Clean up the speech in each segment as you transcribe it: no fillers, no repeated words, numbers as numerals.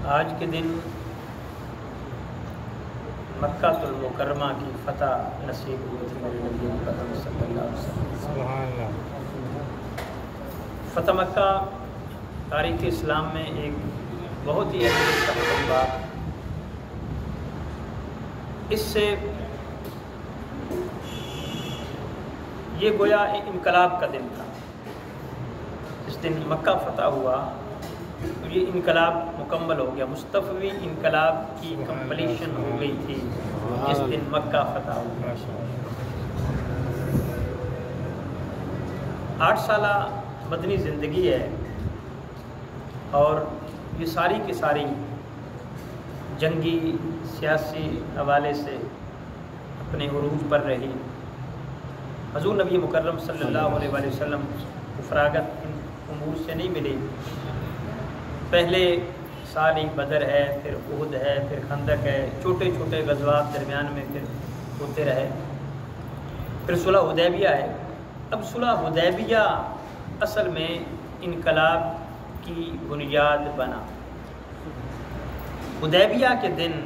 آج کے دن مکہ المکرمہ کی فتح نصیب ہوئی تھی میرے نبی مکرم صلی اللہ علیہ وسلم۔ سبحان اللہ۔ فتح مکہ تاریخ اسلام میں ایک بہت ہی اہم بات، اس سے یہ گویا انقلاب کا دن تھا۔ اس دن مکہ فتح ہوا تو یہ انقلاب مکمل ہو گیا، مصطفی انقلاب کی کمپلیشن ہو گئی تھی جس دن مکہ فتح ہوا۔ 8 سالہ مدنی زندگی ہے اور یہ ساری کی ساری جنگی سیاسی حوالے سے اپنے عروج پر رہی۔ حضور نبی مکرم صلی اللہ علیہ وآلہ وسلم کو فراغت ان امور سے نہیں ملی۔ پہلے سال بدر ہے، پھر احد ہے، پھر خندق ہے، چھوٹے چھوٹے غزوات درمیان میں پھر ہوتے رہے، پھر صلح حدیبیہ ہے۔ اب صلح حدیبیہ اصل میں انقلاب کی بنیاد بنا۔ حدیبیہ کے دن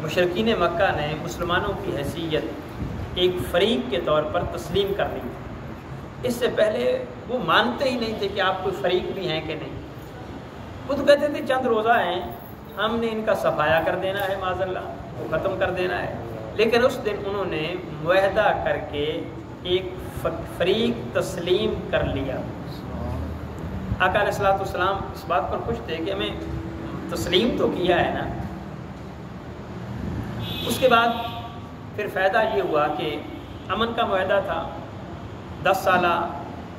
مشرکین مکہ نے مسلمانوں کی حیثیت ایک فریق کے طور پر تسلیم کر لی۔ اس سے پہلے وہ مانتے ہی نہیں تھے کہ آپ کوئی فریق بھی ہیں کہ نہیں۔ وہ تو کہتے تھے چند روزہ ہیں، ہم نے ان کا صفایا کر دینا ہے، معاذ اللہ وہ ختم کر دینا ہے۔ لیکن اس دن انہوں نے معاہدہ کر کے ایک فریق تسلیم کر لیا۔ آقا علیہ الصلوۃ والسلام اس بات پر خوش تھے کہ ہمیں تسلیم تو کیا ہے نا۔ اس کے بعد پھر فائدہ یہ ہوا کہ امن کا معاہدہ تھا، 10 سالہ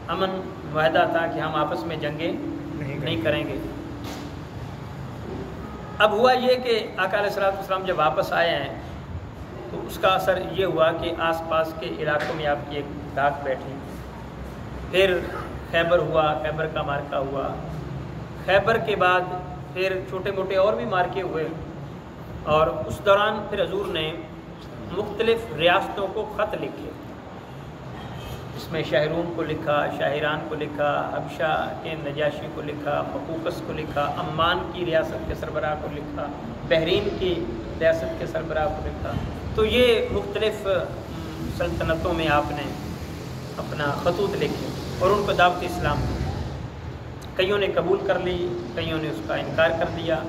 امن معاہدہ تھا کہ ہم آپس میں جنگیں نہیں کریں گے۔ اب ہوا یہ کہ آقا علیہ الصلوۃ والسلام جب واپس آئے ہیں تو اس کا اثر یہ ہوا کہ آس پاس کے علاقوں میں آپ کی ایک داغ بیٹھی۔ پھر خیبر ہوا، خیبر کا مارکہ ہوا۔ خیبر کے بعد پھر چھوٹے موٹے اور بھی مارکے ہوئے، اور اس دوران پھر حضور نے مختلف ریاستوں کو خط لکھے۔ اس میں شاہرون کو لکھا، شاہران کو لکھا، حبشہ کے نجاشی کو لکھا، مقوقس کو لکھا، عمان کی ریاست کے سربراہ کو لکھا، بحرین کی ریاست کے سربراہ کو لکھا۔ تو یہ مختلف سلطنتوں میں آپ نے اپنا خطوط لکھے اور ان کو دعوت اسلام دی۔ کئیوں نے قبول کر لی، کئیوں نے اس کا انکار کر دیا۔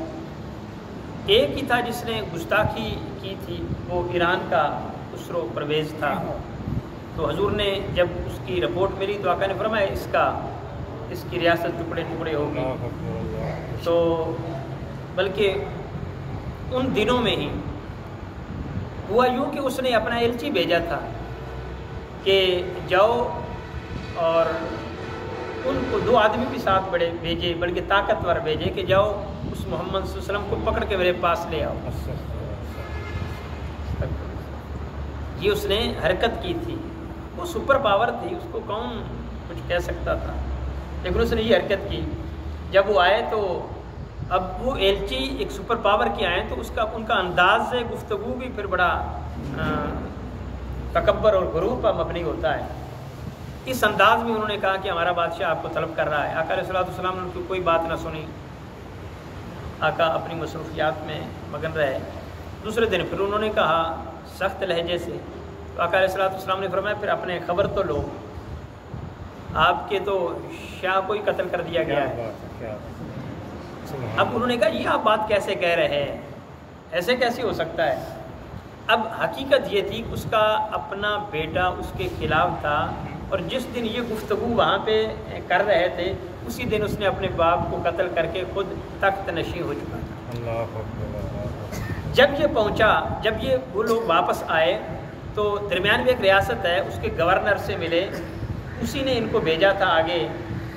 ایک ہی تھا جس نے گستاخی کی تھی، وہ ایران کا خسرو پرویز تھا۔ تو حضور نے جب اس کی رپورٹ ملی تو آقا نے فرمایا اس کی ریاست ٹکڑے ٹکڑے ہوگی۔ تو بلکہ ان دنوں میں ہی ہوا یوں کہ اس نے اپنا ایلچی بھیجا تھا کہ جاؤ، اور ان کو 2 آدمی بھی ساتھ بھیجے، بلکہ طاقتور بھیجے کہ جاؤ اس محمد صلی اللہ علیہ وسلم کو پکڑ کے میرے پاس لے آؤ۔ یہ اس نے حرکت کی تھی، وہ سپر پاور تھی، اس کو کون کچھ کہہ سکتا تھا، لیکن اس نے یہ حرکت کی۔ جب وہ آئے تو اب وہ ایلچی ایک سپر پاور کے آئے تو ان کا انداز گفتگو بھی پھر بڑا تکبر اور غرور پر مبنی ہوتا ہے۔ اس انداز میں انہوں نے کہا کہ ہمارا بادشاہ آپ کو طلب کر رہا ہے۔ آقا علیہ الصلوۃ والسلام نے ان کی کوئی بات نہ سنی، آقا اپنی مصروفیات میں مگن رہے۔ دوسرے دن پھر انہوں نے کہا سخت لہجے سے، تو آقا علیہ الصلوۃ والسلام نے فرمایا پھر اپنے خبر تو لو، آپ کے تو شاہ کو ہی قتل کر دیا گیا ہے۔ اب انہوں نے کہا یہ آپ بات کیسے کہہ رہے ہیں، ایسے کیسے ہو سکتا ہے؟ اب حقیقت یہ تھی کہ اس کا اپنا بیٹا اس کے خلاف تھا، اور جس دن یہ گفتگو وہاں پہ کر رہے تھے اسی دن اس نے اپنے باپ کو قتل کر کے خود تخت نشین ہو چکا تھا۔ جب یہ پہنچا، جب وہ لوگ واپس آئے تو درمیان میں ایک ریاست ہے، اس کے گورنر سے ملے، اسی نے ان کو بھیجا تھا آگے،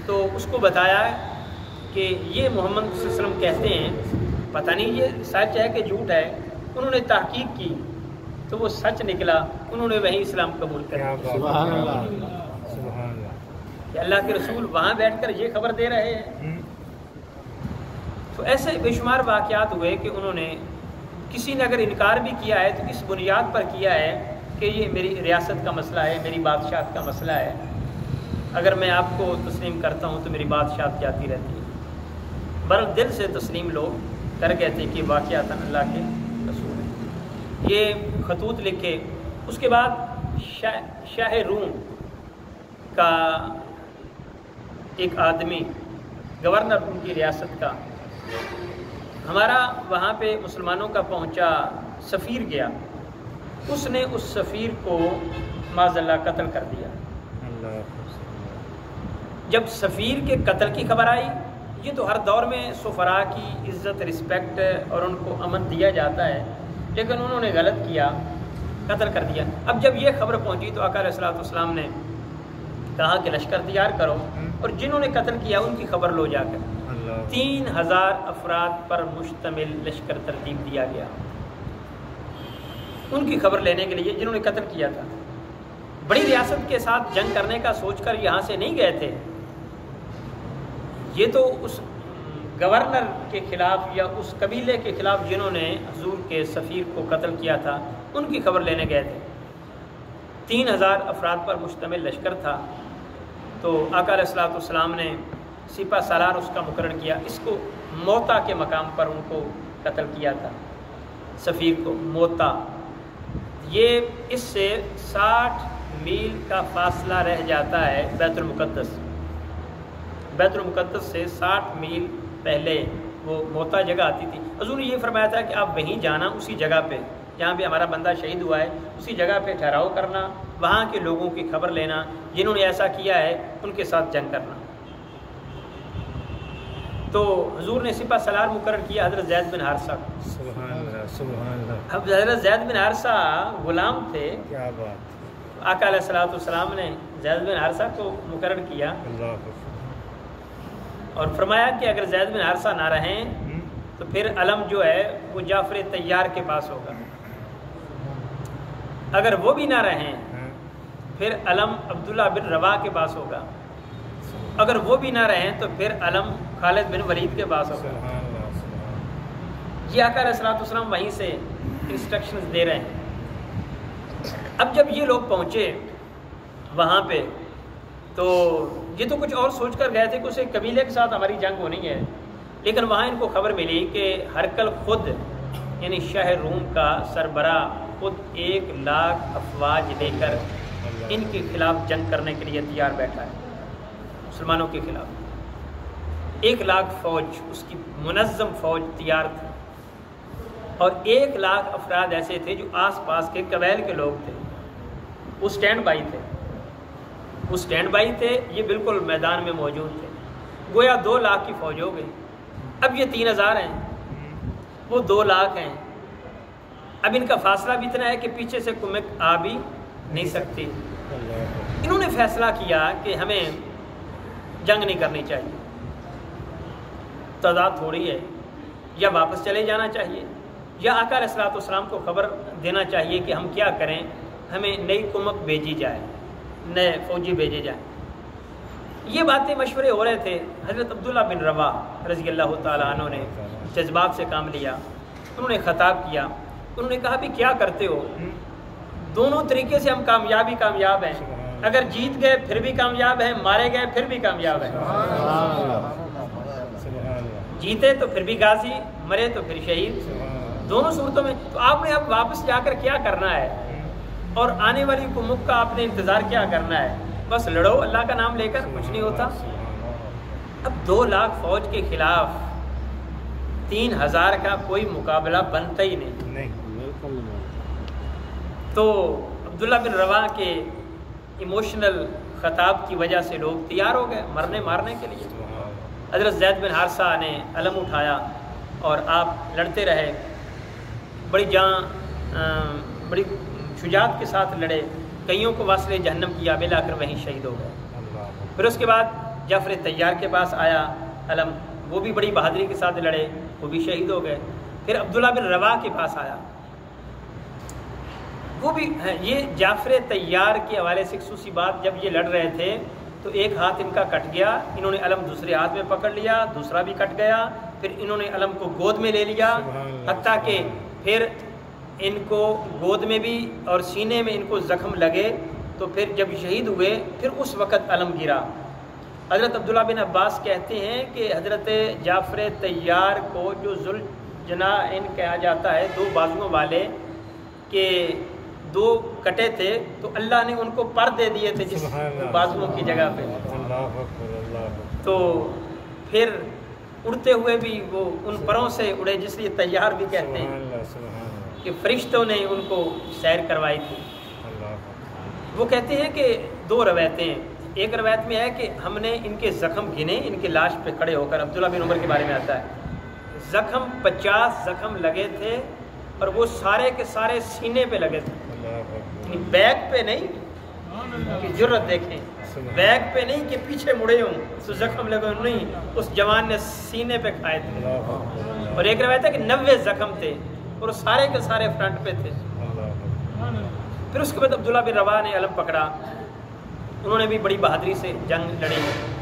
تو اس کو بتایا کہ یہ محمد صلی اللہ علیہ وسلم کہتے ہیں، پتہ نہیں یہ سچ ہے کہ جھوٹ ہے۔ انہوں نے تحقیق کی تو وہ سچ نکلا، انہوں نے وہیں اسلام قبول کر لیا۔ سبحان اللہ، سبحان اللہ، کہ اللہ کے رسول وہاں بیٹھ کر یہ خبر دے رہے ہیں۔ تو ایسے بے شمار واقعات ہوئے کہ انہوں نے، کسی نے اگر انکار بھی کیا ہے تو اس بنیاد پر کیا ہے کہ یہ میری ریاست کا مسئلہ ہے، میری بادشاہت کا مسئلہ ہے، اگر میں آپ کو تسلیم کرتا ہوں تو میری بادشاہت جاتی رہتی ہے۔ بر دل سے تسلیم لوگ کر گئے تھے کہ واقعات اللہ کے رسول ہیں. یہ خطوط لکھے. اس کے بعد شاہ روم کا ایک آدمی گورنر ان کی ریاست کا ہمارا وہاں پہ مسلمانوں کا پہنچا سفیر گیا. اس نے اس سفیر کو معاذ اللہ قتل کر دیا. جب سفیر کے قتل کی خبر آئی، یہ تو ہر دور میں سفراء کی عزت رسپیکٹ اور ان کو امن دیا جاتا ہے، لیکن انہوں نے غلط کیا، قتل کر دیا. اب جب یہ خبر پہنچی تو آقا علیہ الصلوۃ والسلام نے کہا کہ لشکر تیار کرو اور جنہوں نے قتل کیا ان کی خبر لو جا کر. 3000 افراد پر مشتمل لشکر ترتیب دیا گیا ان کی خبر لینے کے لیے جنہوں نے قتل کیا تھا. بڑی ریاست کے ساتھ جنگ کرنے کا سوچ کر یہاں سے نہیں گئے تھے، یہ تو اس گورنر کے خلاف یا اس قبیلے کے خلاف جنہوں نے حضور کے سفیر کو قتل کیا تھا ان کی خبر لینے گئے تھے. 3000 افراد پر مشتمل لشکر تھا. تو آقا علیہ الصلوۃ والسلام نے سپہ سالار اس کا مقرر کیا. اس کو موتا کے مقام پر ان کو قتل کیا تھا، سفیر کو موتا. یہ اس سے 60 میل کا فاصلہ رہ جاتا ہے بیت المقدس. بیت المقدس سے 60 میل پہلے وہ موتا جگہ آتی تھی. حضور نے یہ فرمایا تھا کہ آپ وہیں جانا، اسی جگہ پہ جہاں پہ ہمارا بندہ شہید ہوا ہے اسی جگہ پہ ٹھہراؤ کرنا، وہاں کے لوگوں کی خبر لینا، جنہوں نے ایسا کیا ہے ان کے ساتھ جنگ کرنا. تو حضور نے سپہ سالار مقرر کیا حضرت زید بن حارثہ. سبحان اللہ سبحان اللہ. اب حضرت زید بن حارثہ غلام تھے. کیا بات. آقا علیہ الصلوۃ والسلام نے زید بن حارثہ کو مقرر کیا اور فرمایا کہ اگر زید بن حارثہ نہ رہیں تو پھر علم جو ہے وہ جعفر طیار کے پاس ہوگا. اگر وہ بھی نہ رہیں پھر علم عبداللہ بن رواح کے پاس ہوگا. اگر وہ بھی نہ رہیں تو پھر علم خالد بن ولید کے پاس ہوگا. یہ آقا علیہ الصلوۃ والسلام وہیں سے انسٹرکشنز دے رہے ہیں. اب جب یہ لوگ پہنچے وہاں پہ تو یہ تو کچھ اور سوچ کر گئے تھے کہ اسے قبیلے کے ساتھ ہماری جنگ ہونی ہے، لیکن وہاں ان کو خبر ملی کہ ہرقل خود یعنی شاہ روم کا سربراہ خود 1,00,000 افواج لے کر ان کے خلاف جنگ کرنے کے لیے تیار بیٹھا ہے. مسلمانوں کے خلاف 1,00,000 فوج، اس کی منظم فوج تیار تھی. اور 1,00,000 افراد ایسے تھے جو آس پاس کے قبائل کے لوگ تھے، وہ سٹینڈ بائی تھے. وہ سٹینڈ بائی تھے، یہ بالکل میدان میں موجود تھے. گویا 2,00,000 کی فوج ہو گئی. اب یہ 3,000 ہیں، وہ 2,00,000 ہیں. اب ان کا فاصلہ بھی اتنا ہے کہ پیچھے سے کمک آ بھی نہیں سکتی. انہوں نے فیصلہ کیا کہ ہمیں جنگ نہیں کرنی چاہیے، تعداد تھوڑی ہے، یا واپس چلے جانا چاہیے یا آقا علیہ الصلوۃ والسلام کو خبر دینا چاہیے کہ ہم کیا کریں، ہمیں نئی کمک بھیجی جائے، نئے فوجی بھیجے جائیں. یہ باتیں مشورے ہو رہے تھے. حضرت عبداللہ بن رواح رضی اللہ تعالیٰ عنہ نے جذبات سے کام لیا. انہوں نے خطاب کیا. انہوں نے کہا بھی کیا کرتے ہو، دونوں طریقے سے ہم کامیاب ہیں. اگر جیت گئے پھر بھی کامیاب ہیں، مارے گئے پھر بھی کامیاب ہیں. جیتے تو پھر بھی غازی، مرے تو پھر شہید، دونوں صورتوں میں. تو آپ نے اب واپس جا کر کیا کرنا ہے اور آنے والی کمک کا آپ نے انتظار کیا کرنا ہے؟ بس لڑو اللہ کا نام لے کر، کچھ نہیں ہوتا. اب 2,00,000 فوج کے خلاف 3,000 کا کوئی مقابلہ بنتا ہی نہیں. تو عبداللہ بن رواح کے ایموشنل خطاب کی وجہ سے لوگ تیار ہو گئے مرنے مارنے کے لیے. حضرت زید بن حارثہ نے علم اٹھایا اور آپ لڑتے رہے. بڑی شجاعت کے ساتھ لڑے. کئیوں کو واصل جہنم کیا، بلا کر وہیں شہید ہو گئے. پھر اس کے بعد جعفر طیار کے پاس آیا علم، وہ بھی بڑی بہادری کے ساتھ لڑے، وہ بھی شہید ہو گئے. پھر عبداللہ بن رواح کے پاس آیا، وہ بھی. یہ جعفر طیار کے حوالے سے خصوصی بات، جب یہ لڑ رہے تھے تو ایک ہاتھ ان کا کٹ گیا، انہوں نے علم دوسرے ہاتھ میں پکڑ لیا، دوسرا بھی کٹ گیا. پھر انہوں نے علم کو گود میں لے لیا، حتیٰ کہ پھر ان کو گود میں بھی اور سینے میں ان کو زخم لگے. تو پھر جب شہید ہوئے پھر اس وقت علم گرا. حضرت عبداللہ بن عباس کہتے ہیں کہ حضرت جعفر طیار کو جو ذوالجناحین کہا جاتا ہے، دو بازوؤں والے کہ دو کٹے تھے تو اللہ نے ان کو پر دے دیے تھے جس بازوؤں کی جگہ پہ، تو پھر اڑتے ہوئے بھی وہ ان پروں سے اڑے، جس لیے طیار بھی کہتے ہیں کہ فرشتوں نے ان کو سیر کروائی تھی۔ وہ کہتے ہیں کہ دو روایتیں ہیں، ایک روایت میں ہے کہ ہم نے ان کے زخم گنے، ان کے لاش پہ کھڑے ہو کر، عبداللہ بن عمر کے بارے میں آتا ہے، زخم 50 زخم لگے تھے اور وہ سارے کے سارے سینے پہ لگے تھے، یعنی بیک پہ نہیں کہ جرت دیکھیں، بیک پہ نہیں کہ پیچھے مڑے ہوں تو زخم لگے ہوں، نہیں، اس جوان نے سینے پہ کھائے تھے۔ اور ایک روایت ہے کہ 90 زخم تھے اور سارے کے سارے فرنٹ پہ تھے۔ پھر اس کے بعد عبداللہ بن رواحہ نے علم پکڑا، انہوں نے بھی بڑی بہادری سے جنگ لڑی،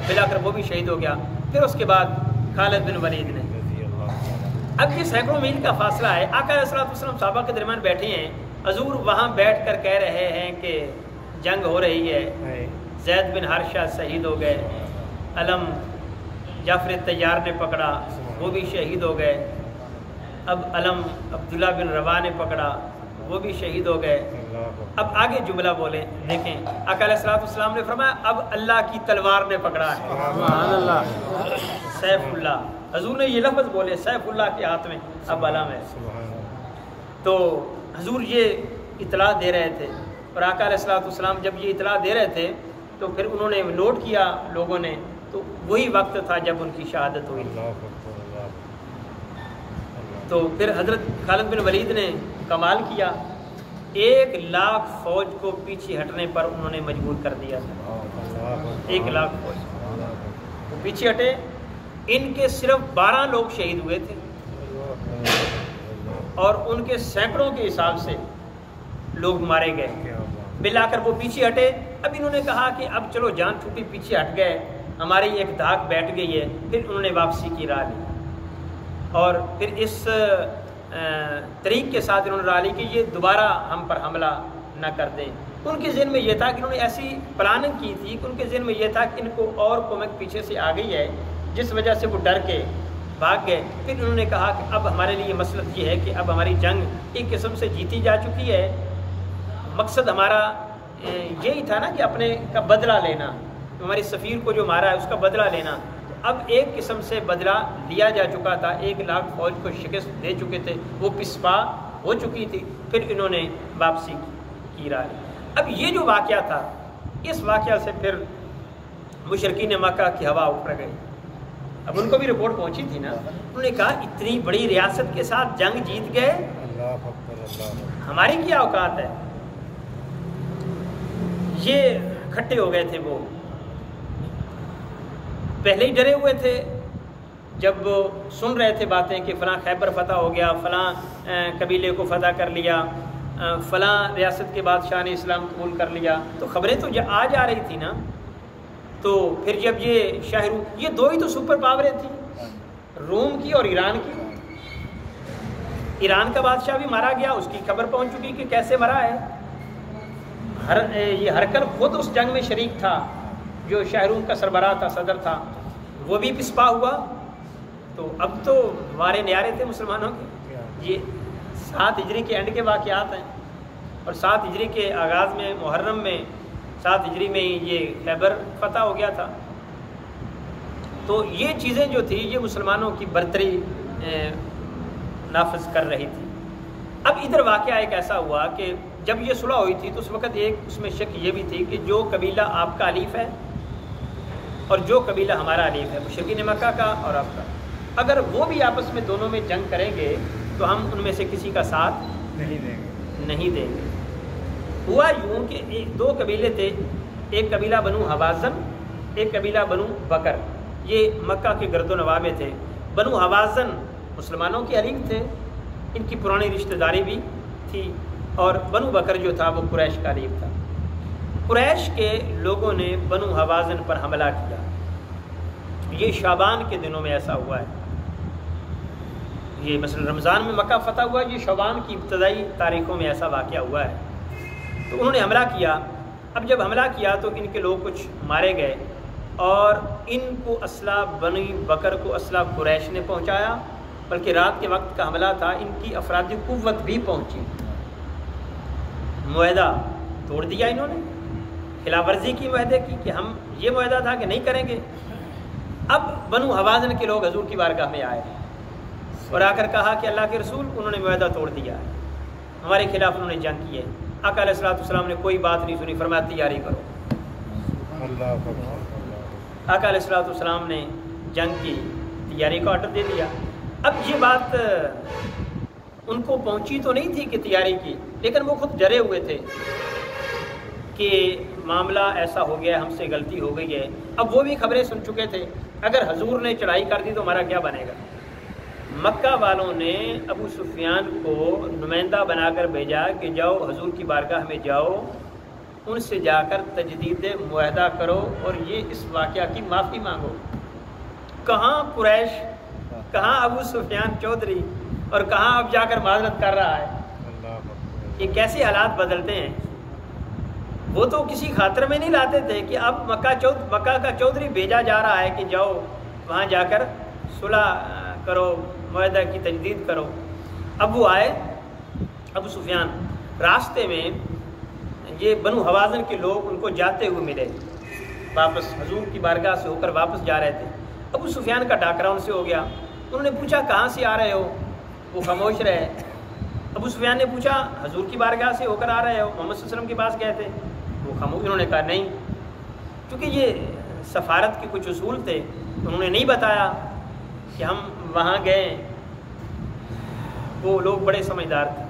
ملا کر وہ بھی شہید ہو گیا۔ پھر اس کے بعد خالد بن ولید نے، اب یہ سینکڑوں میل کا فاصلہ ہے، آقا علیہ الصلوۃ والسلام صحابہ کے درمیان بیٹھے ہیں، حضور وہاں بیٹھ کر کہہ رہے ہیں کہ جنگ ہو رہی ہے، زید بن حارثہ شہید ہو گئے، علم جعفر طیار نے پکڑا، وہ بھی شہید ہو گئے، اب علم عبداللہ بن رواحہ نے پکڑا، وہ بھی شہید ہو گئے۔ اب آگے جملہ بولیں، دیکھیں آقا علیہ الصلوۃ والسلام نے فرمایا اب اللہ کی تلوار نے پکڑا ہے، سبحان اللہ، سیف اللہ، حضور نے یہ لفظ بولے، سیف اللہ کے ہاتھ میں اب علم ہے۔ تو حضور یہ اطلاع دے رہے تھے، اور آقا علیہ الصلوۃ والسلام جب یہ اطلاع دے رہے تھے تو پھر انہوں نے نوٹ کیا لوگوں نے، تو وہی وقت تھا جب ان کی شہادت ہوئی۔ تو پھر حضرت خالد بن ولید نے کمال کیا، 1,00,000 فوج کو پیچھے ہٹنے پر انہوں نے مجبور کر دیا تھا، 1,00,000 فوج وہ پیچھے ہٹے، ان کے صرف 12 لوگ شہید ہوئے تھے اور ان کے سینکڑوں کے حساب سے لوگ مارے گئے، ملا کر وہ پیچھے ہٹے۔ اب انہوں نے کہا کہ اب چلو جان چھوٹی، پیچھے ہٹ گئے، ہماری ایک دھاک بیٹھ گئی ہے، پھر انہوں نے واپسی کی راہ لی، اور پھر اس طریق کے ساتھ انہوں نے راہ لی کہ یہ دوبارہ ہم پر حملہ نہ کر دیں۔ ان کے ذہن میں یہ تھا کہ انہوں نے ایسی پلاننگ کی تھی کہ ان کے ذہن میں یہ تھا کہ ان کو اور قومت پیچھے سے آ گئی ہے، جس وجہ سے وہ ڈر کے بھاگ گئے۔ پھر انہوں نے کہا کہ اب ہمارے لیے مسئلہ یہ ہے کہ اب ہماری جنگ ایک قسم سے جیتی جا چکی ہے، مقصد ہمارا یہی تھا نا کہ اپنے کا بدلہ لینا، ہماری سفیر کو جو مارا ہے اس کا بدلہ لینا۔ اب ایک قسم سے بدلہ لیا جا چکا تھا، 1,00,000 فوج کو شکست دے چکے تھے، وہ پسپا ہو چکی تھی، پھر انہوں نے واپسی کی راہ لی۔ اب یہ جو واقعہ تھا، اس واقعہ سے پھر مشرکین مکہ کی ہوا اٹھ گئی۔ اب ان کو بھی رپورٹ پہنچی تھی نا، انہوں نے کہا اتنی بڑی ریاست کے ساتھ جنگ جیت گئے، ہماری کیا اوقات ہے؟ یہ کھٹے ہو گئے تھے، وہ پہلے ہی ڈرے ہوئے تھے، جب سن رہے تھے باتیں کہ فلاں خیبر فتح ہو گیا، فلاں قبیلے کو فتح کر لیا، فلاں ریاست کے بادشاہ نے اسلام قبول کر لیا، تو خبریں تو آ جا رہی تھی نا۔ تو پھر جب یہ شاہروخ، یہ دو ہی تو سپر پاوریں تھیں، روم کی اور ایران کی۔ ایران کا بادشاہ بھی مارا گیا، اس کی خبر پہنچ چکی کہ کیسے مرا ہے۔ یہ ہرکل خود اس جنگ میں شریک تھا، جو شاہروخ کا سربراہ تھا، صدر تھا، وہ بھی پسپا ہوا۔ تو اب تو ہمارے نیارے تھے مسلمانوں کے۔ یہ 7 ہجری کے اینڈ کے واقعات ہیں، اور 7 ہجری کے آغاز میں، محرم میں 7 ہجری میں یہ خیبر فتح ہو گیا تھا۔ تو یہ چیزیں جو تھی یہ مسلمانوں کی برتری نافذ کر رہی تھی۔ اب ادھر واقعہ ایک ایسا ہوا کہ جب یہ صلح ہوئی تھی تو اس وقت ایک اس میں شک یہ بھی تھی کہ جو قبیلہ آپ کا حلیف ہے اور جو قبیلہ ہمارا حلیف ہے، مشرکین مکہ کا اور آپ کا، اگر وہ بھی آپس میں دونوں میں جنگ کریں گے تو ہم ان میں سے کسی کا ساتھ نہیں دیں گے۔ ہوا یوں کہ 2 قبیلے تھے، ایک قبیلہ بنو حوازن، ایک قبیلہ بنو بکر، یہ مکہ کے گرد و نواح میں تھے۔ بنو حوازن مسلمانوں کے حلیف تھے، ان کی پرانی رشتہ داری بھی تھی، اور بنو بکر جو تھا وہ قریش کا حلیف تھا۔ قریش کے لوگوں نے بنو حوازن پر حملہ کیا، یہ شعبان کے دنوں میں ایسا ہوا ہے۔ یہ مثلا رمضان میں مکہ فتح ہوا، یہ شعبان کی ابتدائی تاریخوں میں ایسا واقعہ ہوا ہے۔ تو انہوں نے حملہ کیا۔ اب جب حملہ کیا تو ان کے لوگ کچھ مارے گئے، اور ان کو اسلحہ بنی بکر کو اسلحہ قریش نے پہنچایا، بلکہ رات کے وقت کا حملہ تھا، ان کی افرادی قوت بھی پہنچی، معاہدہ توڑ دیا انہوں نے، خلاف ورزی کی معاہدے کی کہ ہم یہ معاہدہ تھا کہ نہیں کریں گے۔ اب بنو حوازن کے لوگ حضور کی بارگاہ میں آئے اور آ کر کہا کہ اللہ کے رسول انہوں نے معاہدہ توڑ دیا ہے، ہمارے خلاف انہوں نے جنگ کی ہے۔ آقا علیہ السلام نے کوئی بات نہیں سنی، فرمایا تیاری کرو۔ آقا علیہ السلام نے جنگ کی تیاری کا آرڈر دے دیا۔ اب یہ بات ان کو پہنچی تو نہیں تھی کہ تیاری کی، لیکن وہ خود ڈرے ہوئے تھے کہ معاملہ ایسا ہو گیا، ہم سے غلطی ہو گئی ہے۔ اب وہ بھی خبریں سن چکے تھے، اگر حضور نے چڑھائی کر دی تو ہمارا کیا بنے گا۔ مکہ والوں نے ابو سفیان کو نمائندہ بنا کر بھیجا کہ جاؤ حضور کی بارگاہ میں جاؤ، ان سے جا کر تجدید معاہدہ کرو اور یہ اس واقعہ کی معافی مانگو۔ کہاں قریش، کہاں ابو سفیان چودھری، اور کہاں اب جا کر معذرت کر رہا ہے۔ یہ کیسے حالات بدلتے ہیں۔ وہ تو کسی خاطر میں نہیں لاتے تھے کہ اب مکہ کا چودھری بھیجا جا رہا ہے کہ جاؤ وہاں جا کر صلح کرو، معاہدہ کی تجدید کرو۔ اب وہ آئے، ابو سفیان راستے میں یہ بنو حوازن کے لوگ ان کو جاتے ہوئے ملے، واپس حضور کی بارگاہ سے ہو کر واپس جا رہے تھے۔ ابو سفیان کا ٹاکرا ان سے ہو گیا، انہوں نے پوچھا کہاں سے آ رہے ہو، وہ خاموش رہے۔ ابو سفیان نے پوچھا حضور کی بارگاہ سے ہو کر آ رہے ہو، محمد صلی اللہ علیہ وسلم کے پاس گئے تھے، وہ خاموش۔ انہوں نے کہا نہیں، کیونکہ یہ سفارت کے کچھ اصول تھے، انہوں نے نہیں بتایا کہ ہم وہاں گئے۔ وہ لوگ بڑے سمجھدار تھے۔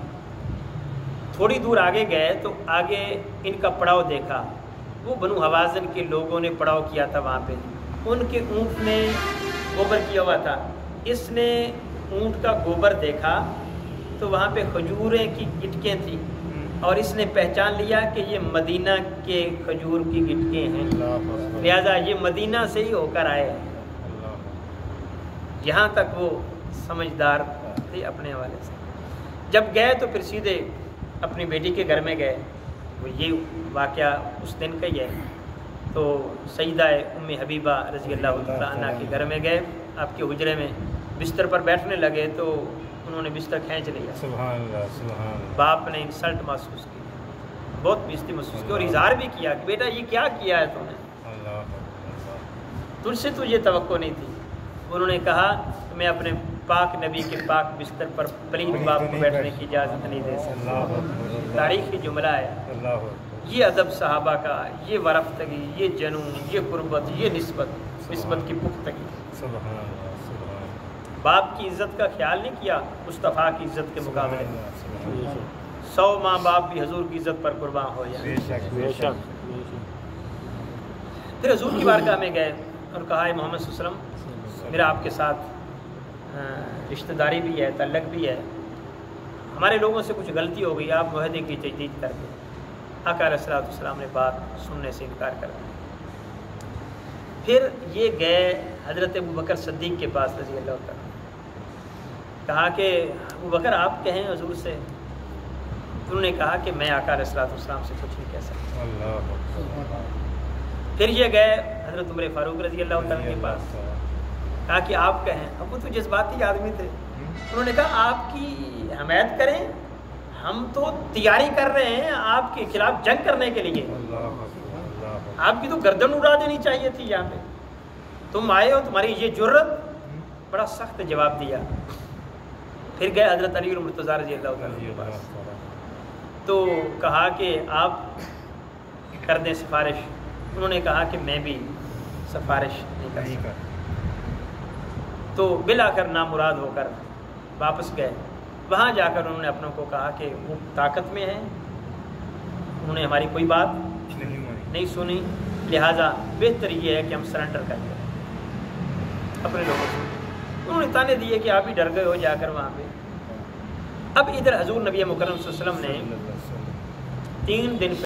تھوڑی دور آگے گئے تو آگے ان کا پڑاؤ دیکھا، وہ بنو حوازن کے لوگوں نے پڑاؤ کیا تھا وہاں پہ، ان کے اونٹ نے گوبر کیا ہوا تھا۔ اس نے اونٹ کا گوبر دیکھا تو وہاں پہ کھجوریں کی گٹکیں تھیں، اور اس نے پہچان لیا کہ یہ مدینہ کے کھجور کی گٹکیں ہیں، لہذا یہ مدینہ سے ہی ہو کر آئے ہیں۔ یہاں تک وہ سمجھدار تھے اپنے حوالے سے۔ جب گئے تو پھر سیدھے اپنی بیٹی کے گھر میں گئے، وہ یہ واقعہ اس دن کا ہی ہے۔ تو سیدہ ام حبیبہ رضی اللہ تعالیٰ عنہ کے گھر میں گئے، آپ کے حجرے میں بستر پر بیٹھنے لگے تو انہوں نے بستر کھینچ لیا۔ سبحان اللہ، سبحان اللہ۔ باپ نے انسلٹ محسوس کی، بہت بےزتی محسوس کی، اور اظہار بھی کیا کہ بیٹا یہ کیا کیا ہے تم نے، تجھ سے تو یہ توقع نہیں تھی۔ انہوں نے کہا میں اپنے پاک نبی کے پاک بستر پر پلید باپ کو بیٹھنے کی اجازت نہیں دے سکتا۔ تاریخی جملہ ہے۔ یہ ادب صحابہ کا، یہ ورفتگی، یہ جنون، یہ قربت، یہ نسبت کی پختگی۔ باپ کی عزت کا خیال نہیں کیا مصطفیٰ کی عزت کے مقابلے میں۔ 100 ماں باپ بھی حضور کی عزت پر قربان ہو جائیں۔ پھر حضور کی بارگاہ میں گئے اور کہا اے محمد صلی اللہ علیہ وسلم، میرا آپ کے ساتھ رشتہ داری بھی ہے، تعلق بھی ہے، ہمارے لوگوں سے کچھ غلطی ہو گئی، آپ معاہدے کی تجدید کر دیں۔ آقا علیہ السلام نے بات سننے سے انکار کر دیا۔ پھر یہ گئے حضرت ابوبکر صدیق کے پاس رضی اللہ تعالیٰ، کہا کہ ابوبکر آپ کہیں حضور سے۔ انہوں نے کہا کہ میں آقا علیہ السلام سے کچھ نہیں کہہ سکتا۔ پھر یہ گئے حضرت عمر فاروق رضی اللہ تعالیٰ کے پاس، کہا کہ آپ کہیں۔ اب وہ تو جذباتی آدمی تھے، انہوں نے کہا آپ کی حمایت کریں، ہم تو تیاری کر رہے ہیں آپ کے خلاف جنگ کرنے کے لیے، آپ کی تو گردن اڑا دینی چاہیے تھی، یہاں پہ تم آئے ہو، تمہاری یہ جرت۔ بڑا سخت جواب دیا۔ پھر گئے حضرت علی المرتضیٰ رضی اللہ تعالیٰ کے پاس، تو کہا کہ آپ کر دیں سفارش۔ انہوں نے کہا کہ میں بھی سفارش نہیں کر سکتا۔ تو بالآخر نامراد ہو کر واپس گئے۔ وہاں جا کر انہوں نے اپنوں کو کہا کہ وہ طاقت میں ہیں، انہوں نے ہماری کوئی بات نہیں سنی، لہٰذا بہتر یہ ہے کہ ہم سرنڈر کر دیں اپنے لوگوں سے۔ انہوں نے تانے دیے کہ آپ ہی ڈر گئے ہو جا کر وہاں پہ۔ اب ادھر حضور نبی مکرم صلی اللہ علیہ وسلم نے 3 دن